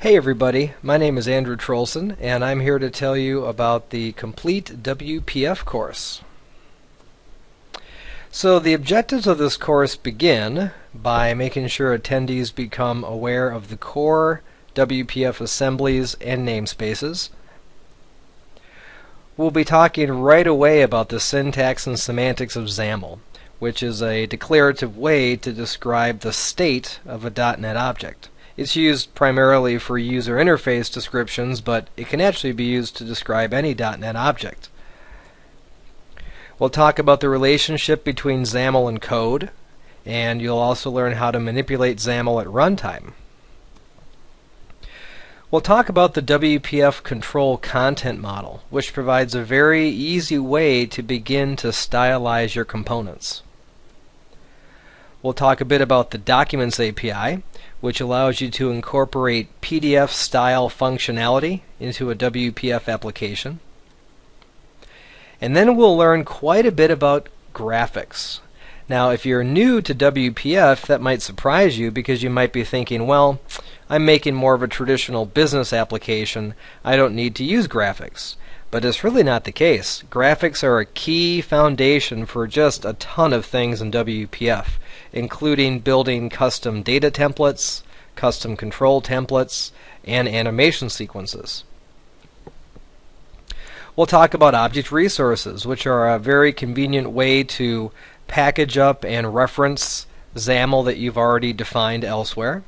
Hey everybody, my name is Andrew Trolson, and I'm here to tell you about the complete WPF course. So the objectives of this course begin by making sure attendees become aware of the core WPF assemblies and namespaces. We'll be talking right away about the syntax and semantics of XAML, which is a declarative way to describe the state of a .NET object. It's used primarily for user interface descriptions, but it can actually be used to describe any .NET object. We'll talk about the relationship between XAML and code, and you'll also learn how to manipulate XAML at runtime. We'll talk about the WPF control content model, which provides a very easy way to begin to stylize your components. We'll talk a bit about the Documents API, which allows you to incorporate PDF-style functionality into a WPF application. And then we'll learn quite a bit about graphics. Now, if you're new to WPF, that might surprise you because you might be thinking, well, I'm making more of a traditional business application. I don't need to use graphics. But it's really not the case. Graphics are a key foundation for just a ton of things in WPF, including building custom data templates, custom control templates, and animation sequences. We'll talk about object resources, which are a very convenient way to package up and reference XAML that you've already defined elsewhere.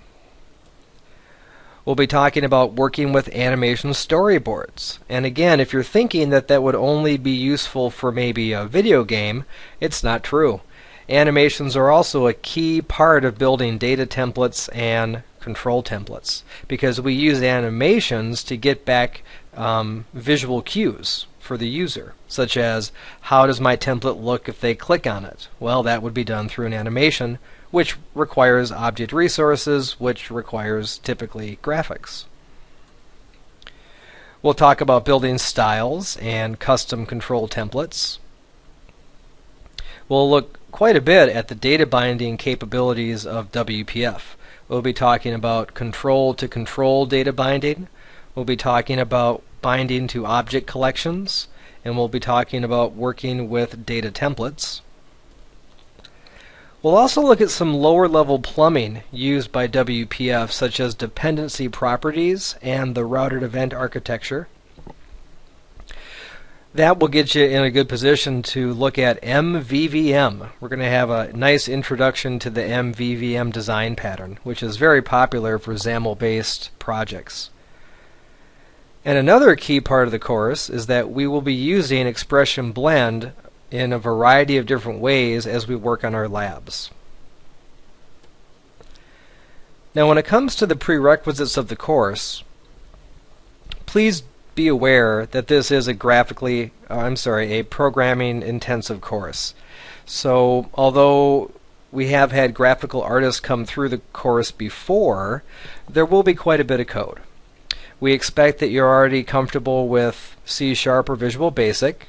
We'll be talking about working with animation storyboards. And again, if you're thinking that that would only be useful for maybe a video game, it's not true. Animations are also a key part of building data templates and control templates, because we use animations to get back visual cues for the user, such as how does my template look if they click on it? Well, that would be done through an animation, which requires object resources, which requires typically graphics. We'll talk about building styles and custom control templates. We'll look quite a bit at the data binding capabilities of WPF. We'll be talking about control-to-control data binding. We'll be talking about binding to object collections, and we'll be talking about working with data templates. We'll also look at some lower-level plumbing used by WPF, such as dependency properties and the routed event architecture. That will get you in a good position to look at MVVM. We're going to have a nice introduction to the MVVM design pattern, which is very popular for XAML-based projects. And another key part of the course is that we will be using Expression Blend in a variety of different ways as we work on our labs. Now, when it comes to the prerequisites of the course, please be aware that this is a programming intensive course. So, although we have had graphical artists come through the course before, there will be quite a bit of code. We expect that you're already comfortable with C# or Visual Basic.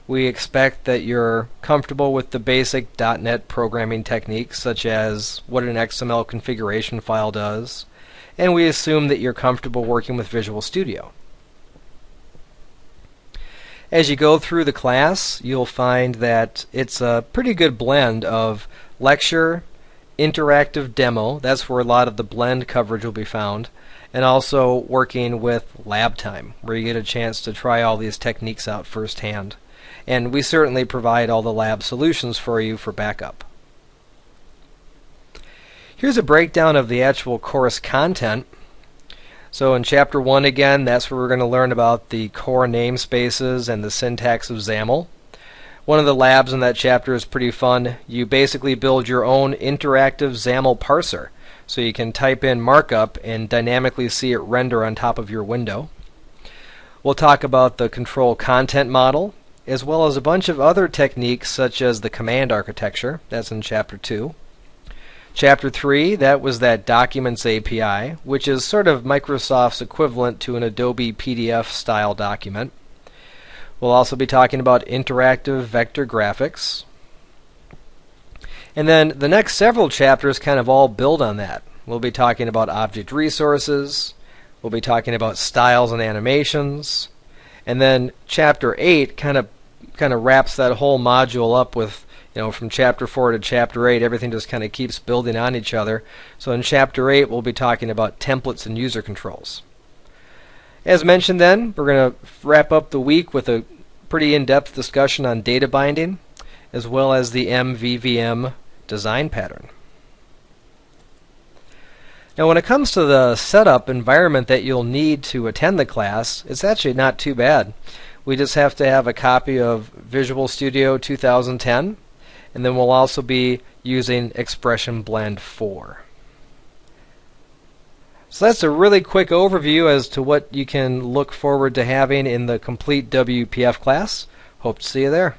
We expect that you're comfortable with the basic .NET programming techniques, such as what an XML configuration file does, and we assume that you're comfortable working with Visual Studio. As you go through the class, you'll find that it's a pretty good blend of lecture, interactive demo, that's where a lot of the blend coverage will be found, and also working with lab time, where you get a chance to try all these techniques out firsthand. And we certainly provide all the lab solutions for you for backup. Here's a breakdown of the actual course content. So in Chapter 1 again, that's where we're going to learn about the core namespaces and the syntax of XAML. One of the labs in that chapter is pretty fun. You basically build your own interactive XAML parser, so you can type in markup and dynamically see it render on top of your window. We'll talk about the control content model, as well as a bunch of other techniques such as the command architecture. That's in Chapter 2. Chapter 3, that was that Documents API, which is sort of Microsoft's equivalent to an Adobe PDF style document. We'll also be talking about interactive vector graphics. And then the next several chapters kind of all build on that. We'll be talking about object resources, we'll be talking about styles and animations. And then Chapter 8 kind of wraps that whole module up with, from Chapter 4 to Chapter 8, everything just kind of keeps building on each other. So in Chapter 8, we'll be talking about templates and user controls. As mentioned then, we're going to wrap up the week with a pretty in-depth discussion on data binding, as well as the MVVM design pattern. Now when it comes to the setup environment that you'll need to attend the class, it's actually not too bad. We just have to have a copy of Visual Studio 2010, and then we'll also be using Expression Blend 4. So that's a really quick overview as to what you can look forward to having in the complete WPF class. Hope to see you there.